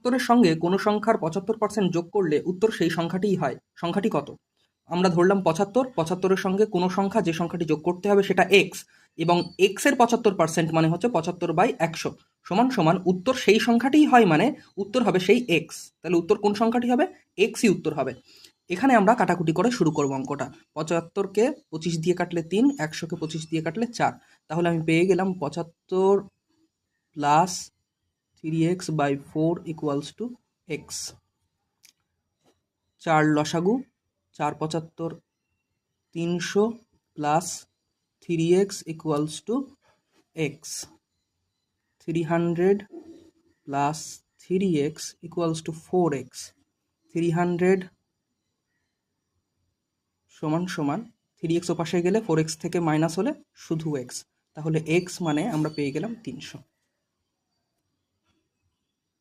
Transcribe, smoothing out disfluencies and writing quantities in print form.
75-এর সঙ্গে কোনো সংখ্যার 75% যোগ করলে উত্তর সেই সংখ্যাটিই হয়। সংখ্যাটি কত? আমরা ধরলাম 75, 75-এর সঙ্গে কোনো সংখ্যা যে সংখ্যাটি যোগ করতে হবে সেটা x, এবং x এর 75% মানে হচ্ছে 75/100 সমান সমান উত্তর সেই সংখ্যাটিই হয়, মানে উত্তর হবে সেই x। তাহলে উত্তর কোন সংখ্যাটি হবে? x-ই উত্তর হবে। এখানে আমরা কাটাকুটি করে শুরু করব অঙ্কটা। 75-কে 25 দিয়ে কাটলে 3, 100-কে 25 দিয়ে কাটলে 4। তাহলে আমি পেয়ে গেলাম 75 প্লাস 3x/4 = x। 4 লসাগু, 4 75 300 plus 3x = x। 300 plus 3x = 4x। 300 সমান সমান 3x ও পাশে গেলে 4x থেকে মাইনাস হলে শুধু x। তাহলে x মানে আমরা পেয়ে গেলাম 300।